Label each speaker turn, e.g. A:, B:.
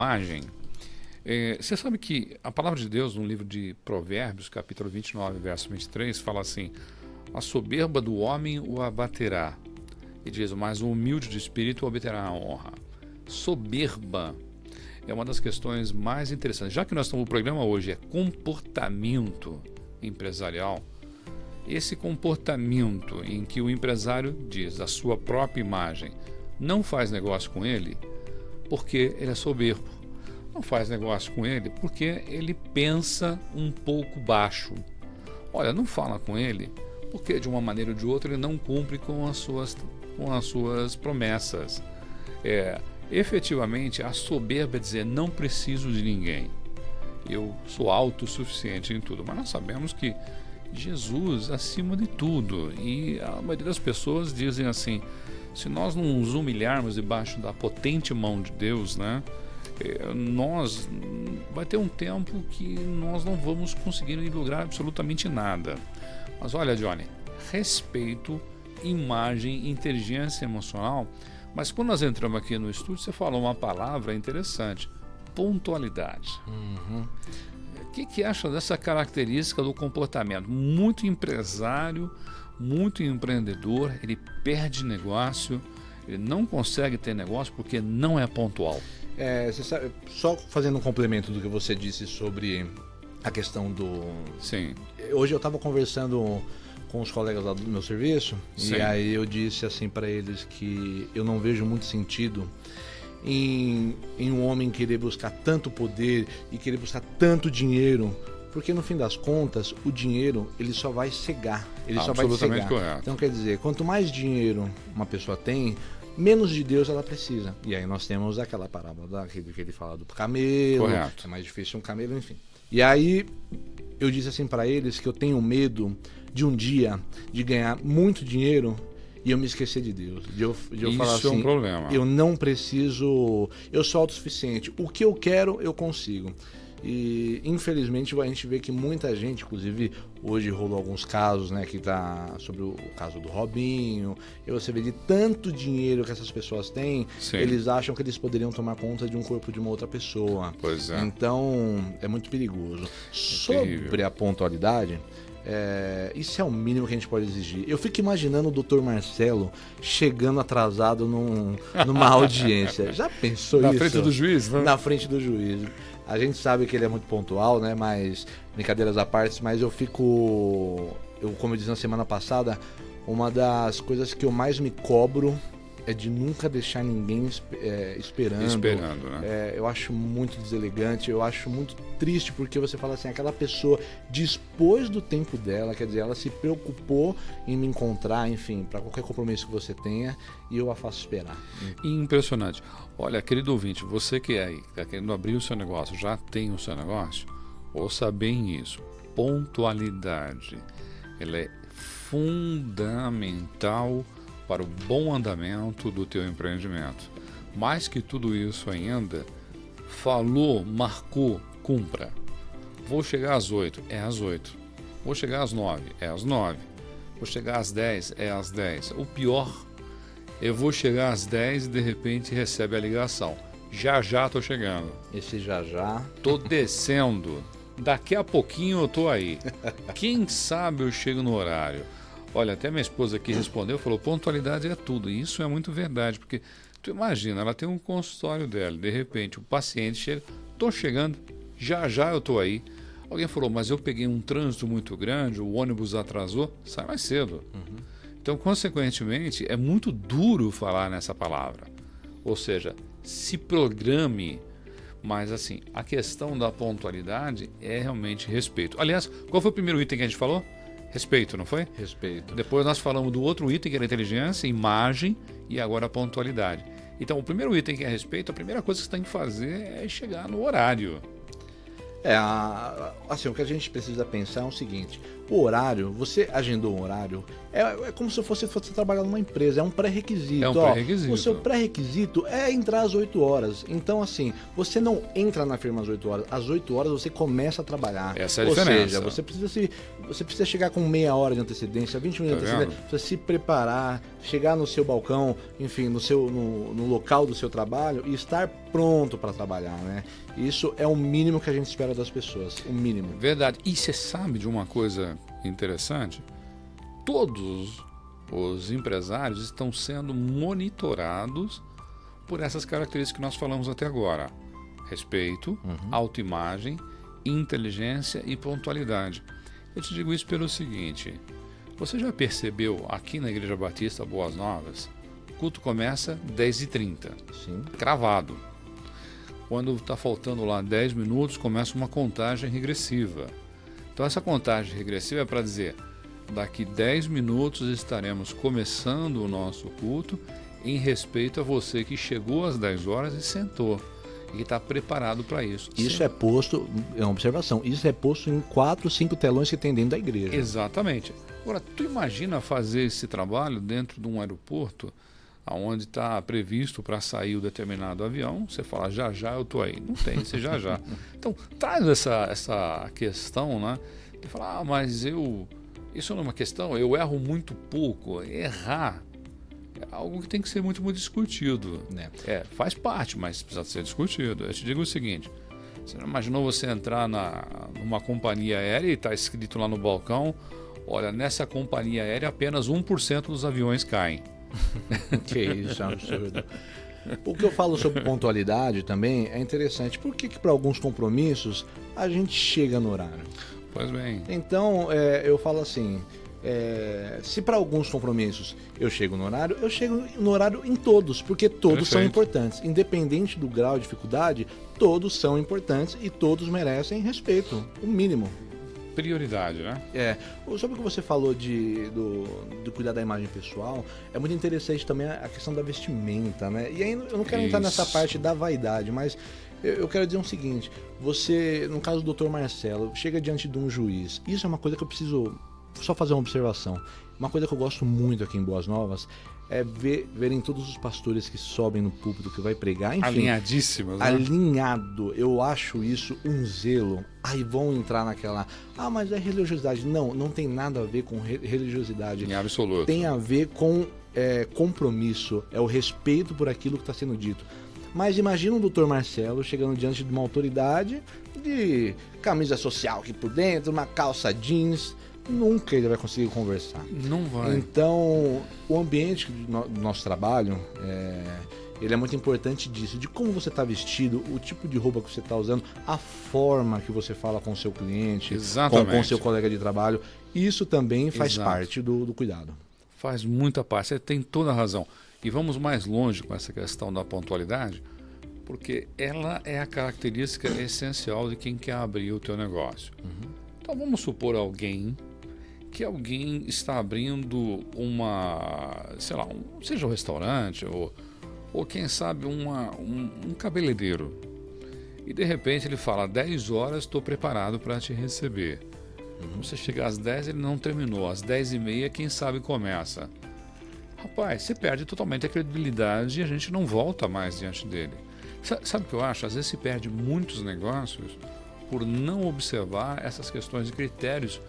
A: imagem. Você sabe que a palavra de Deus, no livro de Provérbios, capítulo 29, verso 23, fala assim: a soberba do homem o abaterá. E diz, mas o humilde de espírito obterá a honra. Soberba é uma das questões mais interessantes. Já que o programa hoje é comportamento empresarial, esse comportamento em que o empresário diz a sua própria imagem, não faz negócio com ele porque ele é soberbo. Não faz negócio com ele porque ele pensa um pouco baixo. Olha, não fala com ele porque de uma maneira ou de outra ele não cumpre com as suas promessas. Efetivamente, a soberba é dizer, não preciso de ninguém. Eu sou autossuficiente em tudo. Mas nós sabemos que Jesus acima de tudo. E a maioria das pessoas dizem assim, se nós não nos humilharmos debaixo da potente mão de Deus, né? Vai ter um tempo que nós não vamos conseguir lograr absolutamente nada. Mas olha, Johnny, respeito, imagem, inteligência emocional. Mas quando nós entramos aqui no estúdio, você falou uma palavra interessante: pontualidade. O que acha dessa característica do comportamento? Muito empresário, muito empreendedor, ele perde negócio, ele não consegue ter negócio porque não é pontual.
B: Você sabe, só fazendo um complemento do que você disse sobre a questão do...
A: Sim.
B: Hoje eu estava conversando com os colegas lá do meu serviço. Sim. E aí eu disse assim para eles que eu não vejo muito sentido em um homem querer buscar tanto poder e querer buscar tanto dinheiro, porque no fim das contas o dinheiro ele só vai cegar, só vai cegar. Correto. Então quer dizer, quanto mais dinheiro uma pessoa tem, menos de Deus ela precisa. E aí nós temos aquela parábola que ele fala do camelo. Correto. É mais difícil um camelo, enfim. E aí eu disse assim para eles que eu tenho medo de um dia de ganhar muito dinheiro e eu me esquecer de Deus. De eu falar assim,
A: isso é um problema.
B: Eu não preciso, eu sou autossuficiente. O que eu quero, eu consigo. E infelizmente a gente vê que muita gente, inclusive hoje rolou alguns casos, né, que tá sobre o caso do Robinho, e você vê de tanto dinheiro que essas pessoas têm. Sim. Eles acham que eles poderiam tomar conta de um corpo de uma outra pessoa.
A: Pois é.
B: Então é muito perigoso. Sobre a pontualidade, isso é o mínimo que a gente pode exigir. Eu fico imaginando o Dr. Marcelo chegando atrasado numa audiência. Já pensou isso?
A: Na frente do juiz, né?
B: Na frente do juiz. A gente sabe que ele é muito pontual, né? Mas, brincadeiras à parte, mas como eu disse na semana passada, uma das coisas que eu mais me cobro é de nunca deixar ninguém esperando, né? Eu acho muito deselegante, eu acho muito triste, porque você fala assim, aquela pessoa dispôs do tempo dela, quer dizer, ela se preocupou em me encontrar, enfim, para qualquer compromisso que você tenha, e eu a faço esperar.
A: Impressionante. Olha, querido ouvinte, você que é aí, está querendo abrir o seu negócio, já tem o seu negócio, ouça bem isso. Pontualidade, ela é fundamental para o bom andamento do teu empreendimento. Mais que tudo isso ainda, falou, marcou, cumpra. Vou chegar às 8, é às 8. Vou chegar às 9, é às 9. Vou chegar às 10, é às 10. O pior, eu vou chegar às 10 e de repente recebe a ligação. Já estou chegando.
B: Esse já.
A: Tô descendo. Daqui a pouquinho eu tô aí. Quem sabe eu chego no horário. Olha, até minha esposa aqui respondeu, falou, pontualidade é tudo. E isso é muito verdade, porque tu imagina, ela tem um consultório dela, de repente o paciente chega, tô chegando, já eu tô aí. Alguém falou, mas eu peguei um trânsito muito grande, o ônibus atrasou, sai mais cedo. Então, consequentemente, é muito duro falar nessa palavra. Ou seja, se programe, mas assim, a questão da pontualidade é realmente respeito. Aliás, qual foi o primeiro item que a gente falou? Respeito, não foi?
B: Respeito.
A: Depois nós falamos do outro item, que era inteligência, imagem, e agora a pontualidade. Então, o primeiro item, que é respeito, a primeira coisa que você tem que fazer é chegar no horário.
B: Assim, o que a gente precisa pensar é o seguinte: O horário, você agendou um horário, é como se fosse trabalhar numa empresa, é um pré-requisito.
A: É um pré-requisito.
B: O seu pré-requisito é entrar às 8 horas. Então, assim, você não entra na firma às 8 horas. Às 8 horas você começa a trabalhar.
A: Essa é a diferença.
B: Ou seja, você precisa chegar com meia hora de antecedência, 20 minutos de antecedência, precisa se preparar, chegar no seu balcão, enfim, no local do seu trabalho e estar pronto para trabalhar, né? Isso é o mínimo que a gente espera das pessoas, o mínimo.
A: Verdade. E você sabe de uma coisa interessante? Todos os empresários estão sendo monitorados por essas características que nós falamos até agora. Respeito, autoimagem, inteligência e pontualidade. Eu te digo isso pelo seguinte: você já percebeu aqui na Igreja Batista Boas Novas, o culto começa 10h30,
B: Sim.
A: cravado. Quando está faltando lá 10 minutos, começa uma contagem regressiva. Então essa contagem regressiva é para dizer, daqui 10 minutos estaremos começando o nosso culto em respeito a você que chegou às 10 horas e sentou. E está preparado para isso.
B: Isso é posto, é uma observação, isso é posto em 4, 5 telões que tem dentro da igreja.
A: Exatamente. Agora, tu imagina fazer esse trabalho dentro de um aeroporto onde está previsto para sair o determinado avião, você fala, já já eu estou aí. Não tem esse já já. Então, traz essa questão, né? De falar, mas isso não é uma questão, eu erro muito pouco. Errar é algo que tem que ser muito, muito discutido. Faz parte, mas precisa ser discutido. Eu te digo o seguinte, você não imaginou você entrar numa companhia aérea e está escrito lá no balcão, olha, nessa companhia aérea apenas 1% dos aviões caem.
B: Que isso, é um absurdo. O que eu falo sobre pontualidade também é interessante. Por que para alguns compromissos a gente chega no horário?
A: Pois bem.
B: Então, eu falo assim, se para alguns compromissos eu chego no horário, eu chego no horário em todos, porque todos são importantes. Independente do grau de dificuldade, todos são importantes e todos merecem respeito, o mínimo.
A: Prioridade, né?
B: Sobre o que você falou do cuidar da imagem pessoal, é muito interessante também a questão da vestimenta, né? E aí eu não quero entrar nessa parte da vaidade, mas eu quero dizer o seguinte, você, no caso do Dr. Marcelo, chega diante de um juiz, isso é uma coisa que eu preciso só fazer uma observação. Uma coisa que eu gosto muito aqui em Boas Novas é verem todos os pastores que sobem no púlpito, que vai pregar, enfim.
A: Alinhadíssimos, né?
B: Alinhado. Eu acho isso um zelo. Aí vão entrar naquela, mas é religiosidade. Não tem nada a ver com religiosidade.
A: Em absoluto.
B: Tem a ver com compromisso, é o respeito por aquilo que está sendo dito. Mas imagina o Dr. Marcelo chegando diante de uma autoridade de camisa social aqui por dentro, uma calça jeans. Nunca ele vai conseguir conversar.
A: Não vai.
B: Então, o ambiente do nosso trabalho, ele é muito importante disso, de como você está vestido, o tipo de roupa que você está usando, a forma que você fala com o seu cliente, com o seu colega de trabalho. Isso também faz parte do cuidado.
A: Faz muita parte, você tem toda a razão. E vamos mais longe com essa questão da pontualidade, porque ela é a característica essencial de quem quer abrir o teu negócio. Então vamos supor que alguém está abrindo seja um restaurante ou quem sabe um cabeleireiro. E de repente ele fala, 10 horas estou preparado para te receber. Você chega às 10, ele não terminou. Às 10h30, quem sabe começa. Rapaz, você perde totalmente a credibilidade e a gente não volta mais diante dele. Sabe o que eu acho? Às vezes se perde muitos negócios por não observar essas questões de critérios